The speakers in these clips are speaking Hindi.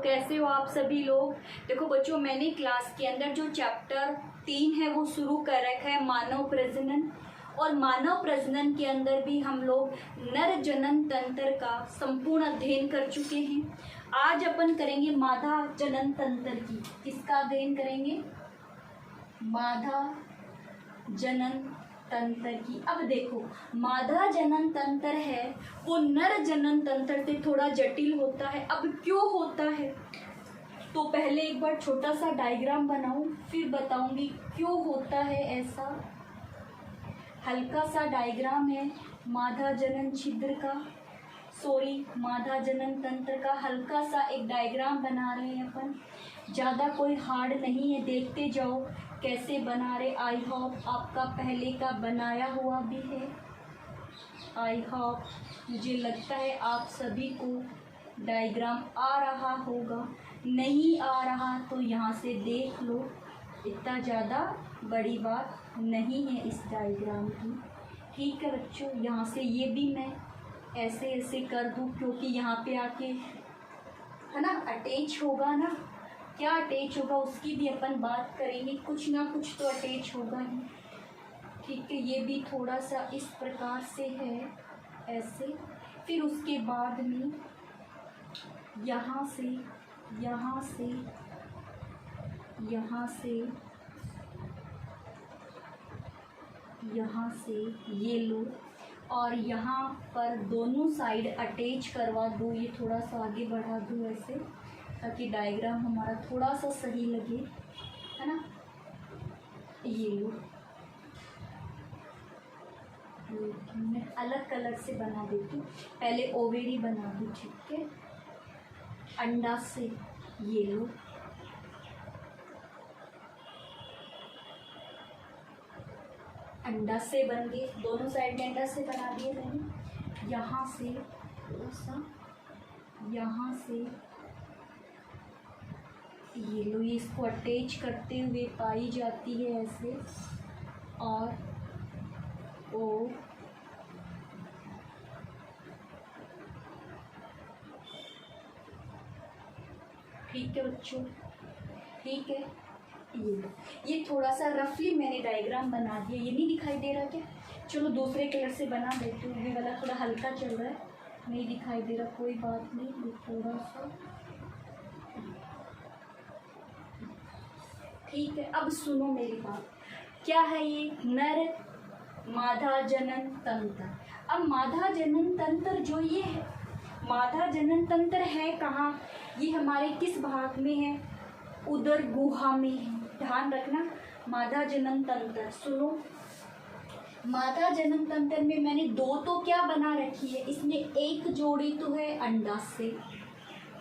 कैसे हो आप सभी लोग। देखो बच्चों, मैंने क्लास के अंदर जो चैप्टर 3 है वो शुरू कर रखा है, मानव प्रजनन। और मानव प्रजनन के अंदर भी हम लोग नर जनन तंत्र का संपूर्ण अध्ययन कर चुके हैं। आज अपन करेंगे मादा जनन तंत्र की। किसका अध्ययन करेंगे? मादा जनन तंत्र की। अब देखो, मादा जनन तंत्र है वो नर जनन तंत्र से थोड़ा जटिल होता है। अब क्यों होता है तो पहले एक बार छोटा सा डायग्राम बनाऊं, फिर बताऊंगी क्यों होता है ऐसा। हल्का सा डायग्राम है मादा जनन छिद्र का, मादा जनन तंत्र का हल्का सा एक डायग्राम बना रहे हैं अपन। ज़्यादा कोई हार्ड नहीं है, देखते जाओ कैसे बना रहे। आई होप आपका पहले का बनाया हुआ भी है। आई होप, मुझे लगता है आप सभी को डायग्राम आ रहा होगा। नहीं आ रहा तो यहाँ से देख लो, इतना ज़्यादा बड़ी बात नहीं है इस डायग्राम की। ठीक है बच्चों, यहाँ से ये भी मैं ऐसे ऐसे कर दूँ, क्योंकि यहाँ पे आके है ना अटैच होगा ना। क्या अटैच होगा उसकी भी अपन बात करेंगे, कुछ ना कुछ तो अटैच होगा ही। ठीक है, ये भी थोड़ा सा इस प्रकार से है, ऐसे। फिर उसके बाद में यहाँ से यहाँ से यहाँ से यहाँ से ये लो, और यहाँ पर दोनों साइड अटैच करवा दूँ। ये थोड़ा सा आगे बढ़ा दूँ ऐसे, ताकि डायग्राम हमारा थोड़ा सा सही लगे, है ना। ये लो, मैं अलग कलर से बना देती हूँ, पहले ओवेरी बना दूँ। ठीक है, अंडा से ये लो, अंडा से बन गए, दोनों साइड में अंडा से बना दिए मैंने। यहाँ से थोड़ा सा, यहाँ से ये लो, ये इसको अटैच करते हुए पाई जाती है ऐसे, और ओ ठीक है बच्चों, ठीक है। ये थोड़ा सा रफली मैंने डायग्राम बना दिया, ये नहीं दिखाई दे रहा क्या? चलो दूसरे कलर से बना देती हूँ। ये वाला थोड़ा हल्का चल रहा है, नहीं दिखाई दे रहा, कोई बात नहीं। ये थोड़ा सा ठीक है। अब सुनो मेरी बात, क्या है ये? नर मादा जनन तंत्र। अब मादा जनन तंत्र जो ये है, मादा जनन तंत्र है कहाँ? ये हमारे किस भाग में है? उदर गुहा में है। ध्यान रखना, मादा जनन तंत्र। सुनो, मादा जनन तंत्र में मैंने दो तो क्या बना रखी है, इसमें एक जोड़ी तो है अंडा से,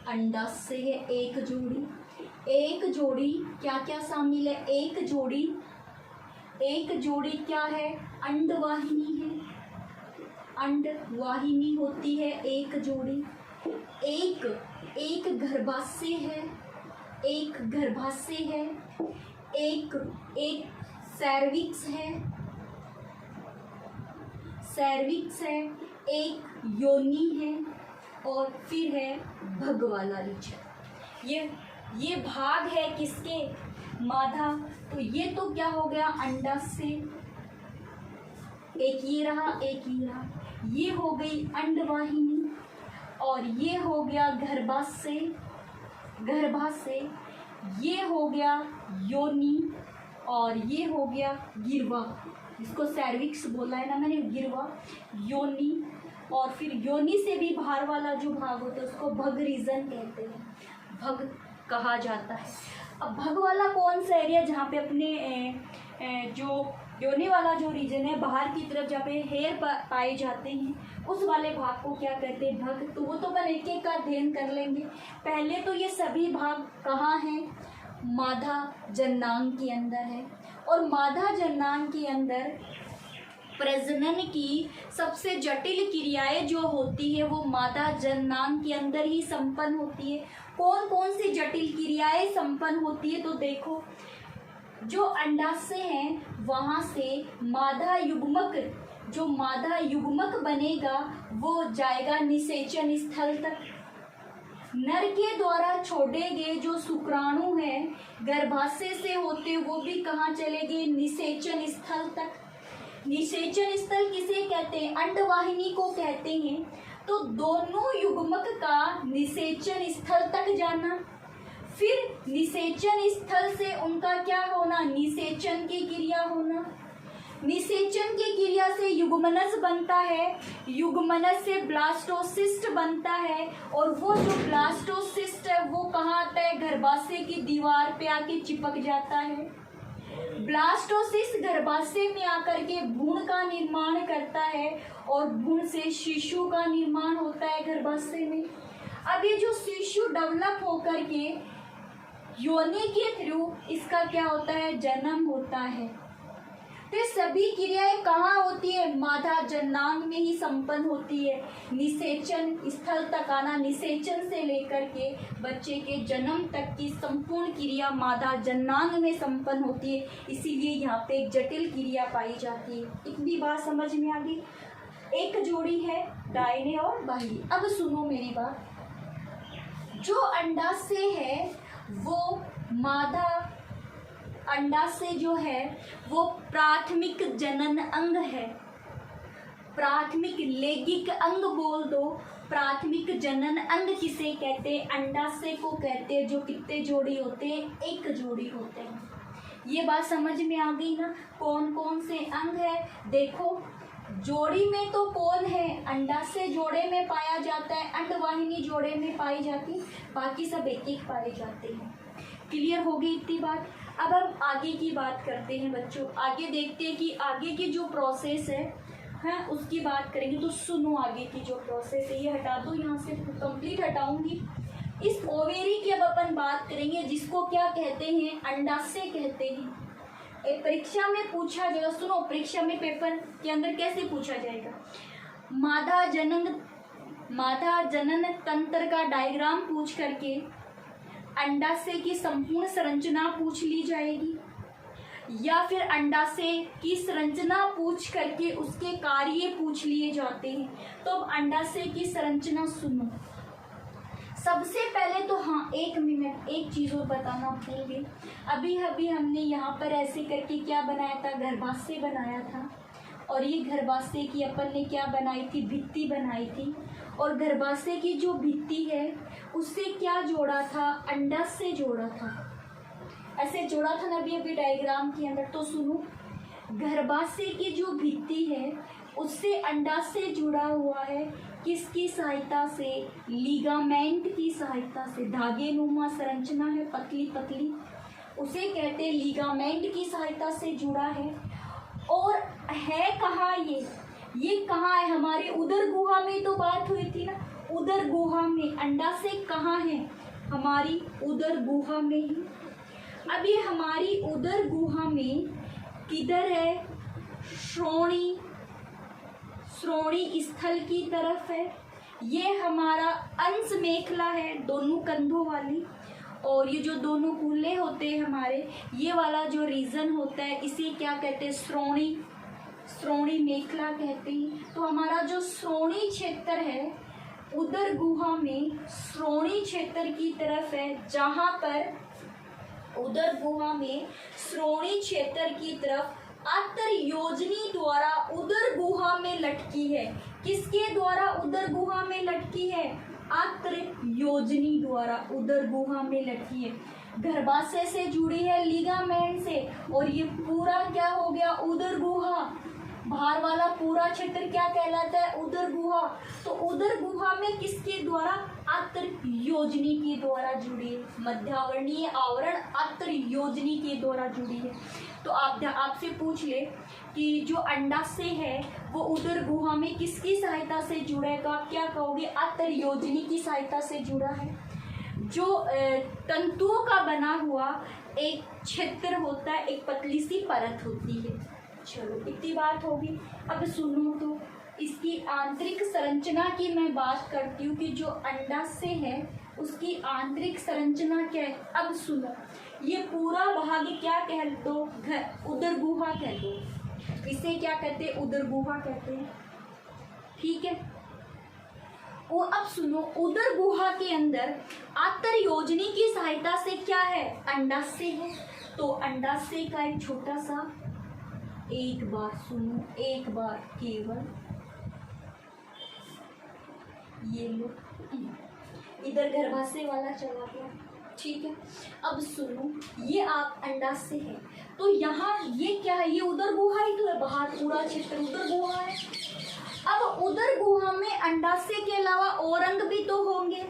अंडा से है एक जोड़ी। एक जोड़ी क्या क्या शामिल है? एक जोड़ी क्या है? अंडवाहिनी है, अंडवाहिनी होती है एक जोड़ी। एक गर्भाशय है, एक गर्भाशय है, एक सर्विक्स है, एक योनि है, और फिर है भगवाला रीछा। ये भाग है किसके? मादा। तो ये तो क्या हो गया? अंडा से एक ये रहा, एक ये रहा, ये हो गई अंडवाहिनी, और ये हो गया गर्भाशय, ये हो गया योनि, और ये हो गया गिरवा। इसको सर्विक्स बोला है ना मैंने, गिरवा, योनि। और फिर योनि से भी बाहर वाला जो भाग होता है उसको भग रीजन कहते हैं, भग कहा जाता है। अब भग वाला कौन सा एरिया जहाँ पे अपने जो योनि वाला जो रीजन है, बाहर की तरफ जहाँ पे हेयर पाए जाते हैं, उस वाले भाग को क्या कहते हैं? भग। तो वो तो अपन एक एक का अध्ययन कर लेंगे। पहले तो ये सभी भाग कहाँ हैं? मादा जननांग के अंदर है। और मादा जननांग के अंदर प्रजनन की सबसे जटिल क्रियाएं जो होती है वो मादा जननांग के अंदर ही संपन्न होती है। कौन कौन सी जटिल क्रियाएं संपन्न होती है? तो देखो, जो अंडाशय है वहाँ से मादा युग्मक, जो मादा युग्मक बनेगा वो जाएगा निषेचन स्थल तक। नर के द्वारा छोड़े गए जो शुक्राणु हैं गर्भाशय से होते वो भी कहाँ चले गए, निषेचन स्थल तक। निषेचन स्थल किसे कहते हैं, अंडवाहिनी को कहते हैं। तो दोनों युग्मक का निषेचन स्थल तक जाना, फिर निषेचन स्थल से उनका क्या होना, निषेचन की क्रिया होना। निषेचन की क्रिया से युग्मनज बनता है, युग्मनज से ब्लास्टोसिस्ट बनता है, और वो जो ब्लास्टोसिस्ट है वो कहाँ आता है, गर्भाशय की दीवार पे आके चिपक जाता है। ब्लास्टोसिस्ट गर्भाशय में आकर के भ्रूण का निर्माण करता है और भ्रूण से शिशु का निर्माण होता है गर्भाशय में। अब ये जो शिशु डेवलप होकर के योनि के थ्रू इसका क्या होता है, जन्म होता है। तो सभी क्रियाएं कहाँ होती है, मादा जन्नांग में ही संपन्न होती है। निषेचन स्थल तक आना, निषेचन से लेकर के बच्चे के जन्म तक की संपूर्ण क्रिया मादा जन्नांग में संपन्न होती है। इसीलिए यहाँ पे एक जटिल क्रिया पाई जाती है। इतनी बात समझ में आ गई। एक जोड़ी है दाहिने और बाहिरी। अब सुनो मेरी बात, जो अंडाशय है वो मादा अंडाशय जो है वो प्राथमिक जनन अंग है। प्राथमिक लैंगिक अंग बोल दो। प्राथमिक जनन अंग किसे कहते हैं, अंडाशय को कहते हैं। जो कितने जोड़ी होते हैं, एक जोड़ी होते हैं। ये बात समझ में आ गई ना। कौन कौन से अंग है, देखो जोड़ी में तो कौन है, अंडाशय जोड़े में पाया जाता है, अंडवाहिनी जोड़े में पाई जाती, बाकी सब एक एक पाए जाते हैं। क्लियर हो गई इतनी बात। अब हम आगे की बात करते हैं बच्चों। आगे देखते हैं कि आगे की जो प्रोसेस है उसकी बात करेंगे। तो सुनो आगे की जो प्रोसेस है, ये हटा दो यहाँ से, कंप्लीट हटाऊंगी। इस ओवेरी की अब अपन बात करेंगे जिसको क्या कहते हैं, अंडाशय कहते हैं। एक परीक्षा में पूछा जाएगा, सुनो परीक्षा में पेपर के अंदर कैसे पूछा जाएगा, मादा जनन तंत्र का डायग्राम पूछ करके अंडाशय की संपूर्ण संरचना पूछ ली जाएगी, या फिर अंडाशय की संरचना पूछ करके उसके कार्य पूछ लिए जाते हैं। तो अब अंडाशय की संरचना सुनो। सबसे पहले तो हाँ, एक मिनट, एक चीज और बताना भूल गई। अभी अभी हमने यहाँ पर ऐसे करके क्या बनाया था, गर्भाशय बनाया था। और ये गर्भाशय की अपन ने क्या बनाई थी, भित्ति बनाई थी। और गर्भाशय की जो भित्ति है उससे क्या जोड़ा था, अंडाशय जोड़ा था। ऐसे जोड़ा था ना अभी डायग्राम के अंदर। तो सुनो, गर्भाशय की जो भित्ति है उससे अंडाशय जुड़ा हुआ है। किसकी सहायता से, लिगामेंट की सहायता से। धागे नुमा संरचना है, पतली पतली, उसे कहते हैं लिगामेंट की सहायता से जुड़ा है। और है कहाँ ये कहाँ है, हमारे उदर गुहा में तो बात हुई थी ना, उदर गुहा में। अंडाशय कहाँ है, हमारी उदर गुहा में ही। अब ये हमारी उदर गुहा में किधर है, श्रोणी स्थल की तरफ है। ये हमारा अंश मेखला है, दोनों कंधों वाली। और ये जो दोनों कूल्हे होते हैं हमारे, ये वाला जो रीजन होता है इसे क्या कहते हैं, श्रोणी मेखला कहते हैं। तो हमारा जो श्रोणी क्षेत्र है उदर गुहा में श्रोणी क्षेत्र की तरफ है, जहाँ पर उदर गुहा में श्रोणी क्षेत्र की तरफ आंतर योजनी द्वारा उदर गुहा में लटकी है। किसके द्वारा उदर गुहा में लटकी है, आंतर योजनी द्वारा उदर गुहा में लटकी है। गर्भाशय से जुड़ी है लिगामेंट से। और ये पूरा क्या हो गया, उदर गुहा। बाहर वाला पूरा क्षेत्र क्या कहलाता है, उदर गुहा। तो उदर गुहा में किसके द्वारा, आंतर योजनी के द्वारा जुड़ी है। मध्यावरणीय आवरण आंतर योजनी के द्वारा जुड़ी है। तो आपसे पूछ ले कि जो अंडाशय है वो उदर गुहा में किसकी सहायता से जुड़ेगा, क्या कहोगे, आंतर योजनी की सहायता से जुड़ा है। जो तंतुओं का बना हुआ एक क्षेत्र होता है, एक पतली सी परत होती है। चलो इतनी बात होगी। अब सुनो, तो इसकी आंतरिक संरचना की मैं बात करती हूँ कि जो अंडाशय है उसकी आंतरिक संरचना क्या है। अब सुनो, ये पूरा भाग क्या कह दो, उदर गुहा कह दो। इसे क्या कहते हैं, उदर गुहा कहते हैं। ठीक है। वो अब सुनो, उदर गुहा के अंदर आंतर योजनी की सहायता से क्या है, अंडाशय है। तो अंडाशय का एक छोटा सा, एक बार सुनो, एक बार केवल ये लो, इधर गर्भाशय वाला चला गया, ठीक है। अब सुनो, ये आप अंडाशय है, तो यहाँ ये क्या है, ये उदर गुहा ही तो है, बाहर पूरा क्षेत्र उदर गुहा है। अब उदर गुहा में अंडाशय के अलावा और अंग भी तो होंगे,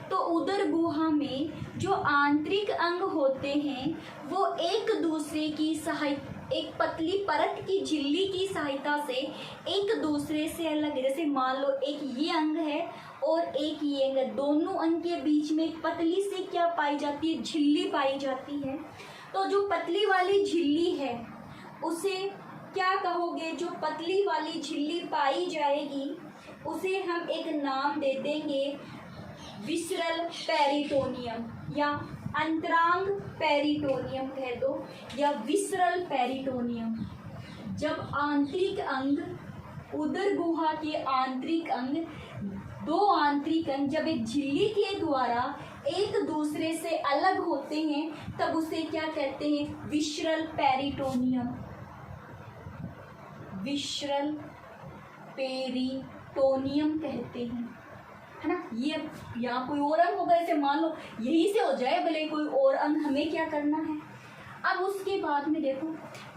तो उदर गुहा में जो आंतरिक अंग होते हैं वो एक दूसरे की सहायता, एक पतली परत की झिल्ली की सहायता से एक दूसरे से अलग, जैसे मान लो एक ये अंग है और एक ये अंग है, दोनों अंग के बीच में एक पतली से क्या पाई जाती है, झिल्ली पाई जाती है। तो जो पतली वाली झिल्ली है उसे क्या कहोगे, जो पतली वाली झिल्ली पाई जाएगी उसे हम एक नाम दे देंगे विसरल पेरिटोनियम, या अंतरांग पेरिटोनियम कह दो, या विसरल पेरिटोनियम। जब आंतरिक अंग, उदर गुहा के आंतरिक अंग, दो आंतरिक अंग जब एक झिल्ली के द्वारा एक दूसरे से अलग होते हैं तब उसे क्या कहते हैं, विसरल पेरिटोनियम, विसरल पेरिटोनियम कहते हैं, है ना। ये यहाँ कोई और अंग होगा, ऐसे मान लो यही से हो जाए, भले कोई और अंग, हमें क्या करना है। अब उसके बाद में देखो,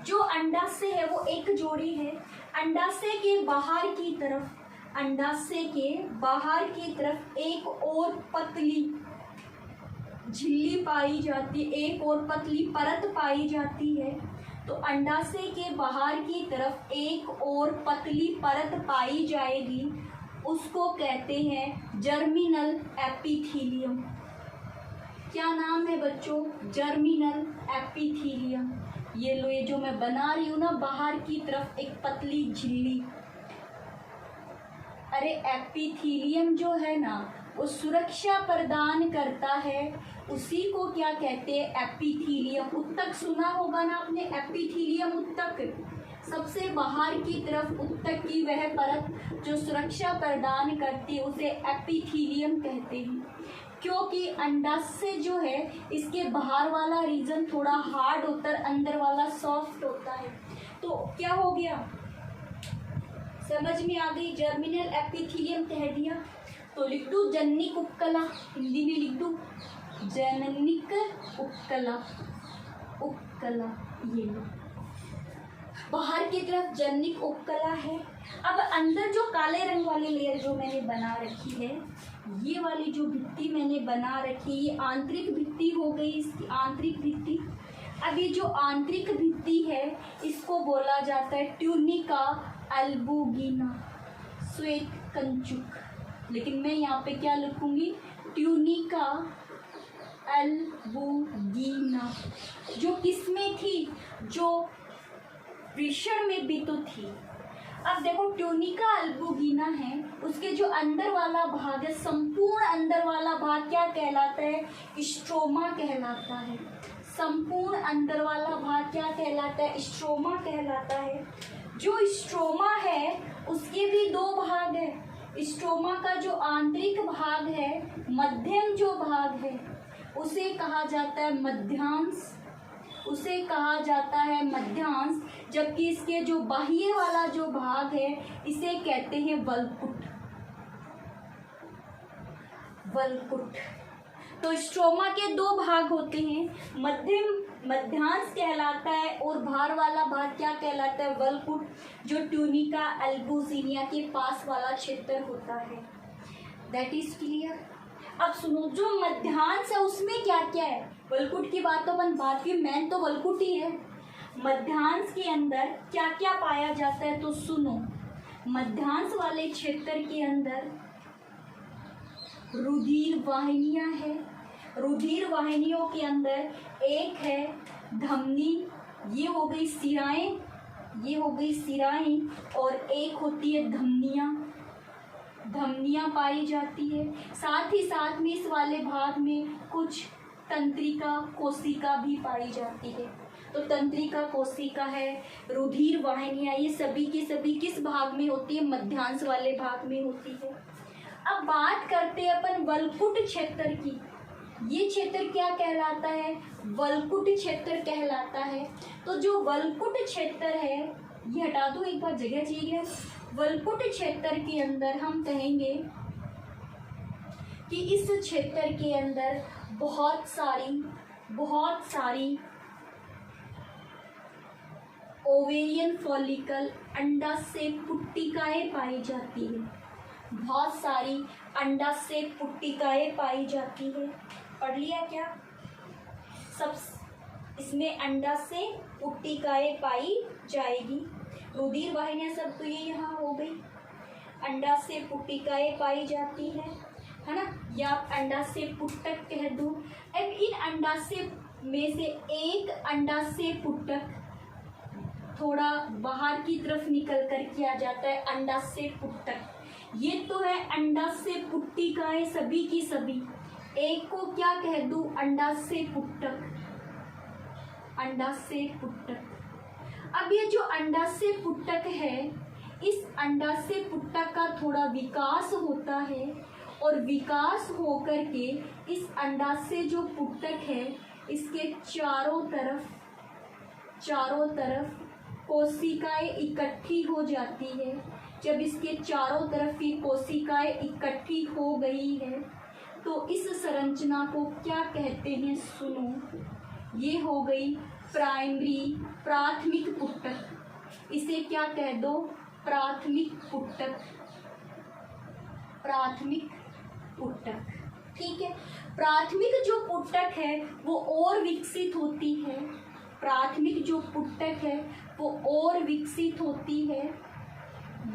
जो अंडाशय है वो एक जोड़ी है, अंडाशय के बाहर की तरफ, अंडाशय के बाहर की तरफ एक और पतली झिल्ली पाई जाती है, एक और पतली परत पाई जाती है। तो अंडाशय के बाहर की तरफ एक और पतली परत पाई जाएगी, उसको कहते हैं जर्मिनल एपिथीलियम। क्या नाम है बच्चों, जर्मिनल एपिथीलियम। ये लो, ये जो मैं बना रही हूँ ना बाहर की तरफ एक पतली झिल्ली, अरे एपिथीलियम जो है ना वो सुरक्षा प्रदान करता है, उसी को क्या कहते हैं, एपिथीलियम। उत्तक सुना होगा ना आपने, एपिथीलियम उत्तक, सबसे बाहर की तरफ उत्तक की वह परत जो सुरक्षा प्रदान करती है उसे एपिथीलियम कहते हैं। क्योंकि अंडाशय जो है इसके बाहर वाला रीजन थोड़ा हार्ड होता है, अंदर वाला सॉफ्ट होता है। तो क्या हो गया, समझ में आ गई, जर्मिनल एपिथीलियम कह दिया। तो लिख दूं जननिक उपकला, हिंदी में लिख दूं जननिक उपकला, उपकला, ये लो बाहर की तरफ जननिक उपकला है। अब अंदर जो काले रंग वाली लेयर जो मैंने बना रखी है, ये वाली जो भित्ति मैंने बना रखी, ये आंतरिक भित्ति हो गई, इसकी आंतरिक भित्ति। अब ये जो आंतरिक भित्ति है इसको बोला जाता है ट्यूनिका अल्बुगिना, श्वेत कंचुक। लेकिन मैं यहाँ पे क्या लिखूंगी, ट्यूनिका अल्बुगिना, जो किसमें थी, जो वृषण में भी तो थी। अब देखो ट्यूनिका अल्बुगिना है, उसके जो अंदर वाला भाग है, संपूर्ण अंदर वाला भाग क्या कहलाता है, स्ट्रोमा कहलाता है। संपूर्ण अंदर वाला भाग क्या कहलाता है, स्ट्रोमा कहलाता है। जो स्ट्रोमा है उसके भी दो भाग है। स्ट्रोमा का जो आंतरिक भाग है, मध्यम जो भाग है उसे कहा जाता है मध्यांश, उसे कहा जाता है मध्यांश। जबकि इसके जो बाह्य वाला जो भाग है इसे कहते हैं वल्कुट, वल्कुट। तो स्ट्रोमा के दो भाग होते हैं, मध्यांश कहलाता है और बाहर वाला भाग क्या कहलाता है, वल्कुट, जो ट्यूनिका अल्बुगिना के पास वाला क्षेत्र होता है। That is clear. अब सुनो, जो मध्यांश है उसमें क्या क्या है, वल्कुट की बात तो अपन बात की, मेन तो वल्कुट ही है। मध्यांश के अंदर क्या क्या पाया जाता है, तो सुनो, मध्यांश वाले क्षेत्र के अंदर रुधिर वाहिनियां है। रुधिर वाहिनियों के अंदर एक है धमनी, ये हो गई सिराएं, ये हो गई सिराएं, और एक होती है धमनियां, धमनियां पाई जाती है। साथ ही साथ में इस वाले भाग में कुछ तंत्रिका कोशिका भी पाई जाती है। तो तंत्रिका कोशिका है, रुधिर वाहिनियां, ये सभी की सभी किस भाग में होती है, मध्यांश वाले भाग में होती है। अब बात करते हैं अपन वलकुट क्षेत्र की। ये क्षेत्र क्या कहलाता है? वलकुट क्षेत्र कहलाता है। तो जो वलकुट क्षेत्र है, ये हटा दो एक बार, जगह चाहिए। वलकुट क्षेत्र के अंदर हम कहेंगे कि इस क्षेत्र के अंदर बहुत सारी ओवेरियन फॉलिकल, अंडाशय पुट्टिकाएं पाई जाती है। बहुत सारी अंडाशय पुट्टिकाएं पाई जाती है। पढ़ लिया क्या? सब इसमें अंडाशय पुट्टिकाएं पाई जाएगी। रुधिर वाहिनियां सब तो ये यहाँ हो गई। अंडाशय पुट्टिकाएं पाई जाती है ना, या अंडाशय पुट्टक कह दो। अब इन अंडाशय में से एक अंडाशय पुट्टक थोड़ा बाहर की तरफ निकल कर किया जाता है, अंडाशय पुट्टक। ये तो है अंडाशय पुट्टिकाएं सभी की सभी। एक को क्या कह दूं? अंडाशय पुट्टक, अंडाशय पुट्टक। अब ये जो अंडाशय पुट्टक है, इस अंडाशय पुट्टक का थोड़ा विकास होता है और विकास होकर के इस अंडाशय जो पुट्टक है, इसके चारों तरफ कोशिकाएं इकट्ठी हो जाती है। जब इसके चारों तरफ ये कोशिकाएं इकट्ठी हो गई है तो इस संरचना को क्या कहते हैं? सुनो, ये हो गई प्राथमिक पुट्टक। इसे क्या कह दो? प्राथमिक पुट्टक, प्राथमिक पुट्टक। ठीक है। प्राथमिक जो पुट्टक है वो और विकसित होती है। प्राथमिक जो पुट्टक है वो और विकसित होती है।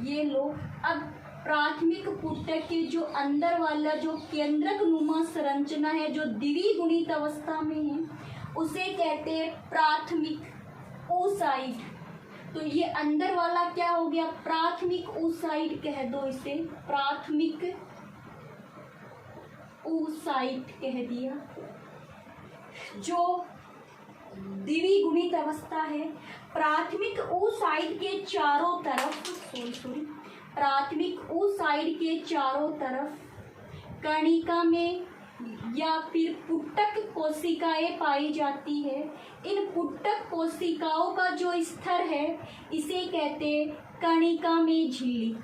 ये लो, अब प्राथमिक पुट्टक के जो अंदर वाला जो केंद्रक नुमा संरचना है, जो द्विगुणित अवस्था में है, उसे कहते हैं प्राथमिक oocyte। तो ये अंदर वाला क्या हो गया? प्राथमिक oocyte कह दो इसे, प्राथमिक oocyte कह दिया। जो द्विगुणित अवस्था है, प्राथमिक oocyte के चारों तरफ प्राथमिक oocyte के चारों तरफ कणिका में या फिर पुट्टक कोशिकाएं पाई जाती है। इन पुट्टक कोशिकाओं का जो स्तर है, इसे कहते हैं कणिका में झिल्ली।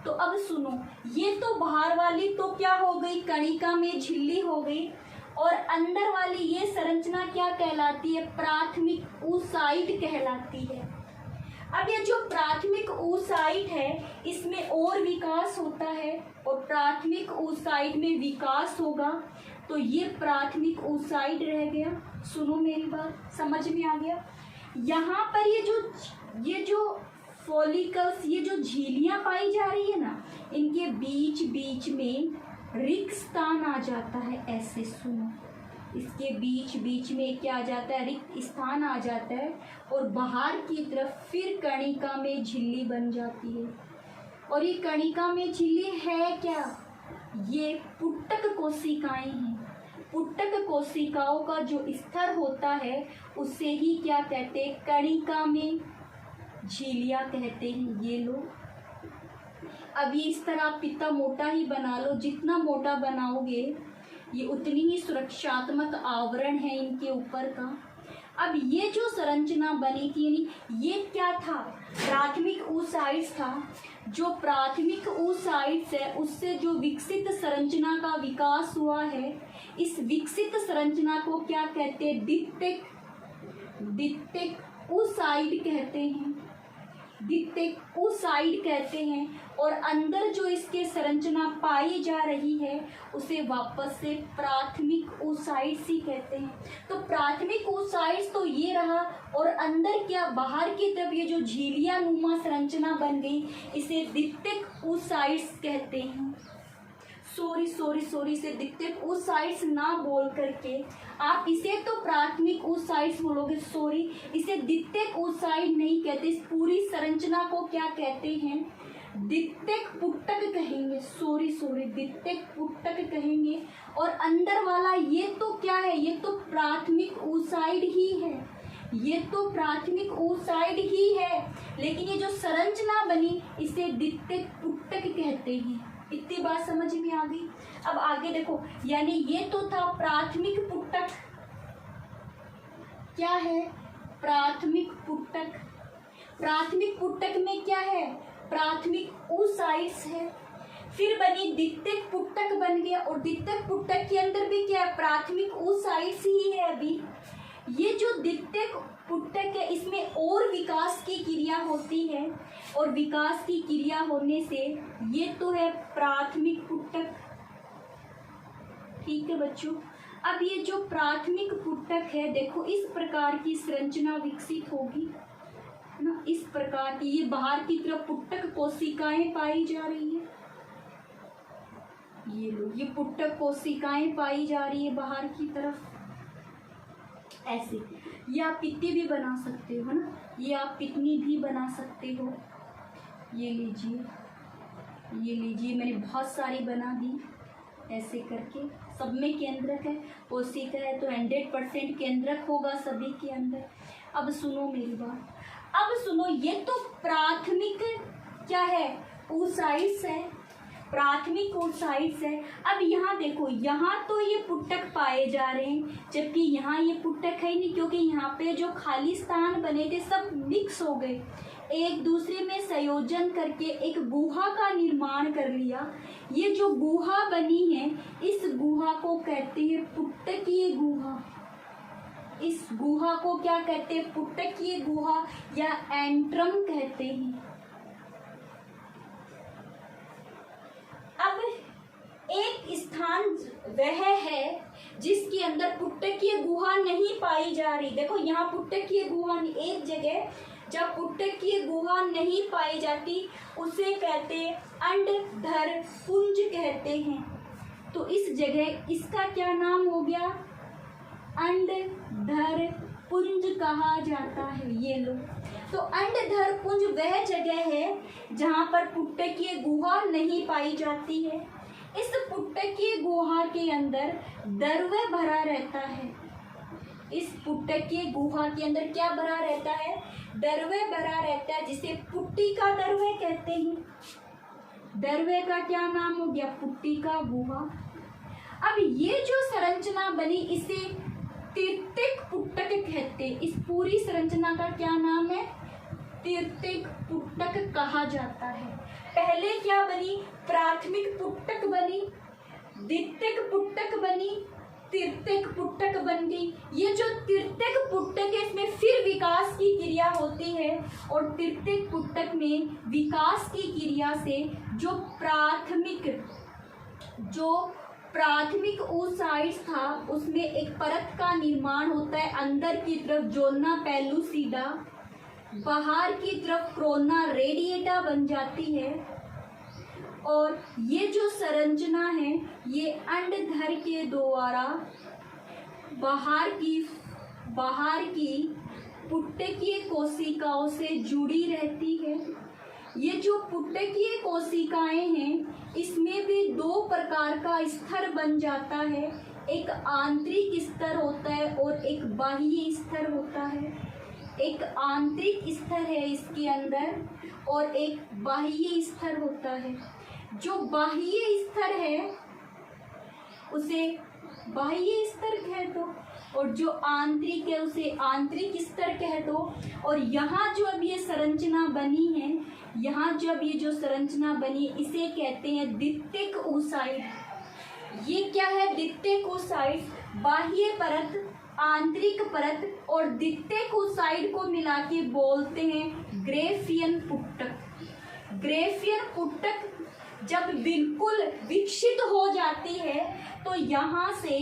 तो अब सुनो, ये तो बाहर वाली तो क्या हो गई? कणिका में झिल्ली हो गई। और अंदर वाली ये संरचना क्या कहलाती है? प्राथमिक oocyte कहलाती है। अब ये जो प्राथमिक oocyte है, इसमें और विकास होता है और प्राथमिक oocyte में विकास होगा तो ये प्राथमिक oocyte रह गया। सुनो मेरी बात, समझ में आ गया? यहाँ पर ये जो फॉलिकल्स, ये जो झिल्लियाँ पाई जा रही है ना, इनके बीच बीच में रिक्त स्थान आ जाता है। ऐसे सुनो, इसके बीच बीच में क्या आ जाता है? रिक्त स्थान आ जाता है और बाहर की तरफ फिर कणिका में झिल्ली बन जाती है। और ये कणिका में झिल्ली है क्या? ये पुट्टक कोशिकाएं हैं। पुट्टक कोशिकाओं का जो स्तर होता है उसे ही क्या कहते हैं? कणिका में झिल्लियाँ कहते हैं। ये लो, अब ये इस तरह पिता मोटा ही बना लो। जितना मोटा बनाओगे ये उतनी ही सुरक्षात्मक आवरण है इनके ऊपर का। अब ये जो संरचना बनी थी, ये क्या था? प्राथमिक oocytes था। जो प्राथमिक oocytes है, उससे जो विकसित संरचना का विकास हुआ है, इस विकसित संरचना को क्या कहते हैं? द्वितीयक oocyte कहते हैं। द्वितीयक oocyte कहते हैं। और अंदर जो इसके संरचना पाई जा रही है उसे वापस से प्राथमिक oocytes ही कहते हैं। तो प्राथमिक oocytes तो ये रहा, और अंदर क्या? बाहर की तरफ ये जो झिल्लियाँ नुमा संरचना बन गई, इसे द्वितीयक oocytes कहते हैं। सॉरी इसे द्वितीयक oocytes ना बोल करके आप इसे तो प्राथमिक oocytes बोलोगे। सॉरी, इसे द्वितीयक oocyte नहीं कहते। इस पूरी संरचना को क्या कहते हैं? द्वितीयक पुट्टक कहेंगे। सॉरी द्वितीयक पुट्टक कहेंगे। और अंदर वाला ये तो क्या है? ये तो प्राथमिक oocyte ही है। ये तो प्राथमिक oocyte ही है, लेकिन ये जो संरचना बनी इसे द्वितीयक पुट्टक कहते हैं। इतनी बात समझ में आ गई। अब आगे देखो, यानी ये तो था प्राथमिक पुटक। क्या है? प्राथमिक पुटक। प्राथमिक पुटक में क्या है? प्राथमिक oocytes है। फिर बनी द्वितीयक पुटक बन गया, और द्वितीयक पुटक के अंदर भी क्या है? प्राथमिक oocytes ही है। अभी ये जो द्वितीयक पुटक है इसमें और विकास की क्रिया होती है, और विकास की क्रिया होने से ये तो है प्राथमिक पुटक। ठीक है बच्चों, अब ये जो प्राथमिक पुटक है देखो इस प्रकार की संरचना विकसित होगी ना, इस प्रकार की। ये बाहर की तरफ पुटक कोशिकाएं पाई जा रही है, ये लो, ये पुटक कोशिकाएं पाई जा रही है बाहर की तरफ। ऐसे ये आप पित्ती भी बना सकते हो ना, ये आप पितनी भी बना सकते हो। ये लीजिए, ये लीजिए, मैंने बहुत सारी बना दी ऐसे करके। सब में केंद्रक है, कोशिका है तो 100% केंद्रक होगा सभी के अंदर। अब सुनो मेरी बात, अब सुनो, ये तो प्राथमिक क्या है? oocytes है, प्राथमिक oocytes है। अब यहाँ देखो, यहाँ तो ये पुटक पाए जा रहे हैं, जबकि यहाँ ये पुटक है ही नहीं, क्योंकि यहाँ पे जो खाली स्थान बने थे सब मिक्स हो गए, एक दूसरे में संयोजन करके एक गुहा का निर्माण कर लिया। ये जो गुहा बनी है इस गुहा को कहते हैं पुटकीय गुहा। इस गुहा को क्या कहते हैं? पुटकीय गुहा या एंट्रम कहते हैं। अब एक स्थान वह है जिसके अंदर पुटकीय गुहा नहीं पाई जा रही। देखो यहाँ पुटकीय गुहा, एक जगह जब पुटकीय गुहा नहीं पाई जाती उसे कहते हैं अंडधर पुंज कहते हैं। तो इस जगह इसका क्या नाम हो गया? अंडधर पुंज कहा जाता है। ये लो, तो अंडधर पुंज वह जगह है जहाँ पर पुटकीय गुहा नहीं पाई जाती है। इस पुटकीय गुहा के अंदर दर्व भरा रहता है। इस पुटकीय गुहा के अंदर क्या भरा रहता है? दर्वे भरा रहता है, जिसे पुट्टिका दर्वे कहते हैं। दर्वे का क्या नाम हो गया? पुट्टिका गुहा। अब ये जो संरचना बनी इसे तृतीयक पुटक कहते हैं। इस पूरी संरचना का क्या नाम है? तृतीयक पुटक कहा जाता है। पहले क्या बनी? प्राथमिक पुटक बनी, द्वितीयक पुटक बनी, तृतीयक पुटक बन गई। ये जो तृतीयक पुटक है इसमें फिर विकास की क्रिया होती है, और तृतीयक पुटक में विकास की क्रिया से जो प्राथमिक oocytes था उसमें एक परत का निर्माण होता है। अंदर की तरफ जोना पेलुसिडा, बाहर की तरफ क्रोना रेडिएटा बन जाती है। और ये जो संरचना है ये अंडधर के द्वारा बाहर की पुटकीय कोशिकाओं से जुड़ी रहती है। ये जो पुटकीय कोशिकाएं हैं इसमें भी दो प्रकार का स्तर बन जाता है, एक आंतरिक स्तर होता है और एक बाह्य स्तर होता है। एक आंतरिक स्तर है इसके अंदर और एक बाह्य स्तर होता है। जो बाह्य स्तर है उसे बाह्य स्तर कह दो, और जो आंतरिक है उसे आंतरिक स्तर कह दो। और यहाँ जो अब ये संरचना बनी है, यहाँ जब ये जो संरचना बनी इसे कहते हैं द्वितीयक oocyte। ये क्या है? द्वितीयक oocyte, बाह्य परत, आंतरिक परत और द्वितीयक oocyte को मिला के बोलते हैं ग्रेफियन पुटक। ग्रेफियन पुटक जब बिल्कुल विकसित हो जाती है तो यहाँ से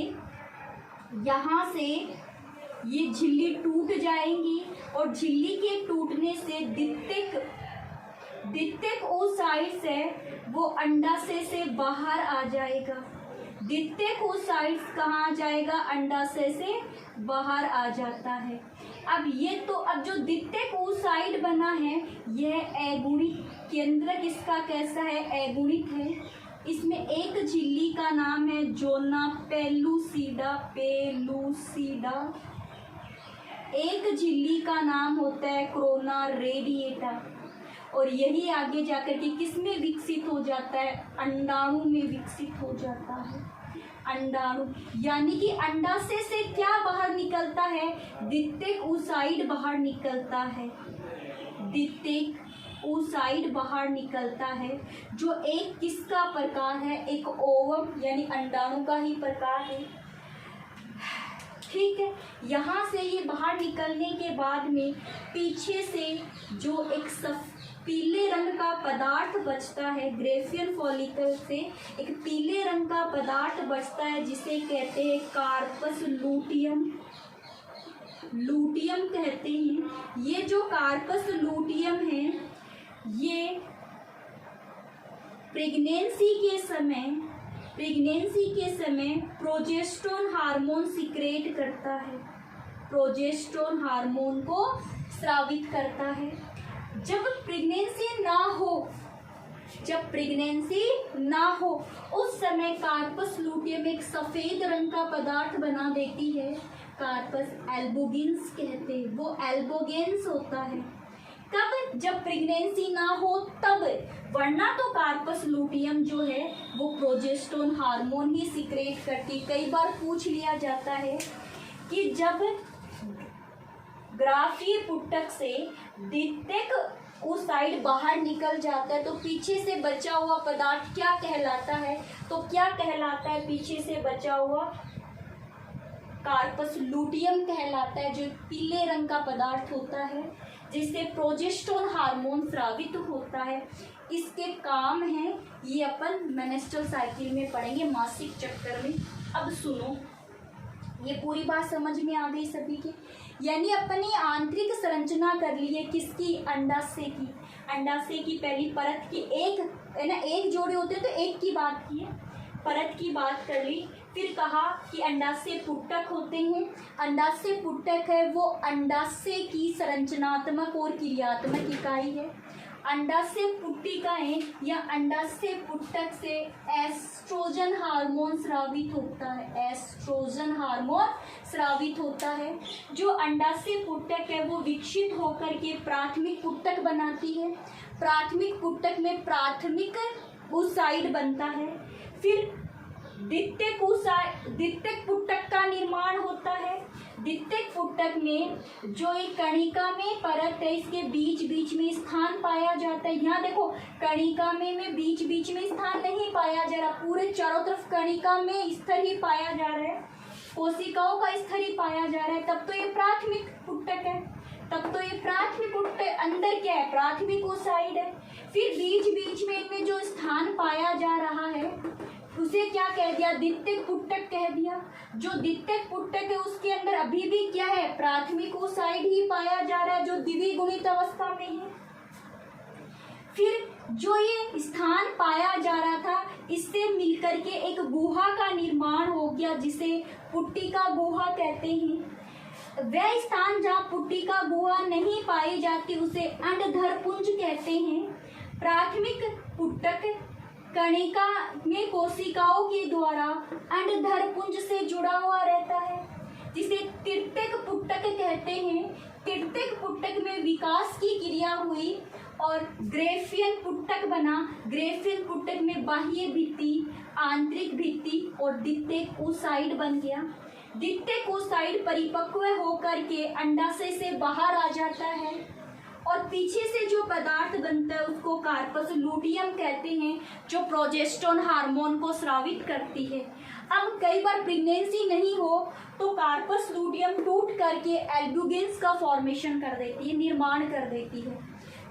ये झिल्ली टूट जाएंगी, और झिल्ली के टूटने से द्वितीयक oocytes है वो अंडाशय से बाहर आ जाएगा। द्वितीयक oocytes कहाँ आ जाएगा? अंडाशय से बाहर आ जाता है। अब जो द्वितीयक oocyte बना है यह अगुणित, केंद्रक इसका कैसा है? अगुणित है। इसमें एक झिल्ली का नाम है जोना पेलुसिडा, एक झिल्ली का नाम होता है क्रोना रेडिएटा, और यही आगे जाकर के किस में विकसित हो जाता है, अंडाणु में विकसित हो जाता है। अंडाणु यानी कि अंडाशय से क्या बाहर निकलता है, द्वितीयक oocyte बाहर निकलता है, द्वितीयक oocyte बाहर निकलता है, जो एक किसका प्रकार है, एक ओवम यानी अंडाणु का ही प्रकार है। ठीक है, यहाँ से ये बाहर निकलने के बाद में पीछे से जो एक पीले रंग का पदार्थ बचता है, ग्रेफियन फॉलिकल से एक पीले रंग का पदार्थ बचता है जिसे कहते हैं कार्पस लूटियम, लूटियम कहते हैं। ये जो कार्पस लूटियम है ये प्रेगनेंसी के समय प्रोजेस्टेरोन हार्मोन सीक्रेट करता है, प्रोजेस्टेरोन हार्मोन को स्रावित करता है। जब प्रेगनेंसी ना हो उस समय कार्पस लूटियम एक सफेद रंग का पदार्थ बना देती है, कार्पस एल्बोगिन्स कहते हैं, वो एल्बोगेंस होता है। कब, जब प्रेगनेंसी ना हो तब, वरना तो कार्पस लूटियम जो है वो प्रोजेस्टेरोन हार्मोन ही सीक्रेट करती। कई बार पूछ लिया जाता है कि जब ग्राफीय पुटक से द्वितीयक oocyte बाहर निकल जाता है तो पीछे से बचा हुआ पदार्थ क्या कहलाता है, तो क्या कहलाता है, पीछे से बचा हुआ कार्पस लूटियम कहलाता है, जो पीले रंग का पदार्थ होता है जिससे प्रोजेस्टेरोन हार्मोन स्रावित होता है। इसके काम है, ये अपन मेंस्ट्रुअल साइकिल में पढ़ेंगे, मासिक चक्कर में। अब सुनो, ये पूरी बात समझ में आ गई सभी की। यानी अपनी आंतरिक संरचना कर ली है किसकी, अंडाशय की। अंडाशय की पहली परत की एक है ना, एक जोड़े होते हैं तो एक की बात की है, परत की बात कर ली। फिर कहा कि अंडाशय पुटक होते हैं, अंडाशय पुटक है वो अंडाशय की संरचनात्मक और क्रियात्मक इकाई है। अंडाशय पुट्टिकाएं या अंडाशय पुटक से एस्ट्रोजन हार्मोन स्रावित होता है, एस्ट्रोजन हार्मोन स्रावित होता है। जो अंडाशय पुटक है वो विकसित होकर के प्राथमिक पुटक बनाती है, प्राथमिक पुटक में प्राथमिक oocyte बनता है। फिर द्वितीयक पुटक का निर्माण होता है। द्वितीयक पुटक में जो एक कणिका में परत है इसके बीच बीच में स्थान पाया जाता है। यहाँ देखो कणिका में बीच बीच में स्थान नहीं पाया जा रहा, पूरे चारों तरफ कणिका में स्तर ही पाया जा रहा है, कोशिकाओं का स्तर ही पाया जा रहा है। तब तो ये प्राथमिक पुटक है, तब तो ये प्राथमिक पुटक अंदर क्या है, प्राथमिक oocyte है। फिर बीच बीच में इनमें जो स्थान पाया जा रहा है उसे क्या कह दिया, द्वितीयक पुटक कह दिया। जो द्वितीयक पुटक है उसके अंदर अभी भी क्या है, प्राथमिक oocyte ही पाया जा रहा है जो द्विगुणित अवस्था में है। फिर जो ये स्थान पाया जा रहा था इससे मिलकर के एक गुहा का निर्माण हो गया जिसे पुट्टिका गुहा कहते हैं। वह स्थान जहाँ पुट्टिका गुहा नहीं पाई जाती उसे अंडधर पुंज कहते हैं। प्राथमिक पुटक कणिका में कोशिकाओं के द्वारा अंडधर पुंज से जुड़ा हुआ रहता है जिसे तृतीयक पुटक कहते हैं। तृतीयक पुटक में विकास की क्रिया हुई और ग्रेफियन पुटक बना। ग्रेफियन पुटक में बाह्य भित्ति, आंतरिक भित्ति और द्वितीयक oocyte बन गया। द्वितीयक oocyte परिपक्व होकर के अंडाशय से बाहर आ जाता है और पीछे से जो पदार्थ बनता है उसको कार्पस लूटियम कहते हैं जो प्रोजेस्टेरोन हार्मोन को स्रावित करती है। अब कई बार प्रेगनेंसी नहीं हो तो कार्पस लूटियम टूट करके एल्बुगिन्स का फॉर्मेशन कर देती है, निर्माण कर देती है।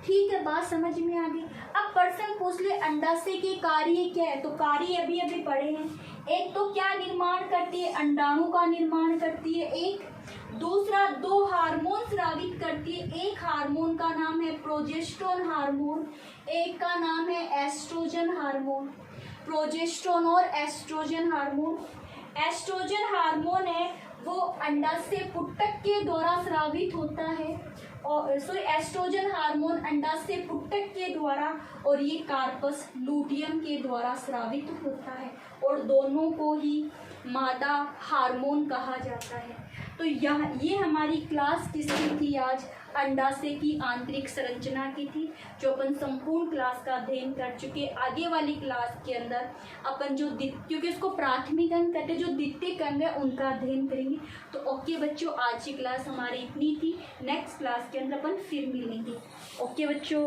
ठीक है, बात समझ में आ गई। अब प्रश्न पूछ ले अंडाशय के कार्य क्या है, तो कार्य अभी अभी पढ़े हैं। एक तो क्या निर्माण करती है, अंडाणु का निर्माण करती है एक। दूसरा दो हार्मोन स्रावित करती है, एक हार्मोन का नाम है प्रोजेस्टेरोन हार्मोन, एक का नाम है एस्ट्रोजन हार्मोन। प्रोजेस्टेरोन और एस्ट्रोजन हार्मोन, एस्ट्रोजन हार्मोन है वो अंडाशय पुटक के द्वारा स्रावित होता है और एस्ट्रोजन हार्मोन अंडाशय पुटक के द्वारा और ये कार्पस लूटियम के द्वारा स्रावित होता है और दोनों को ही मादा हार्मोन कहा जाता है। तो ये हमारी क्लास किसकी थी आज, अंडाशय की आंतरिक संरचना की थी, जो अपन संपूर्ण क्लास का अध्ययन कर चुके। आगे वाली क्लास के अंदर अपन जो क्योंकि उसको प्राथमिक अंग कहते हैं, जो द्वितीयक अंग है उनका अध्ययन करेंगे। तो ओके बच्चों, आज की क्लास हमारी इतनी थी। नेक्स्ट क्लास के अंदर अपन फिर मिलेंगे। ओके बच्चों।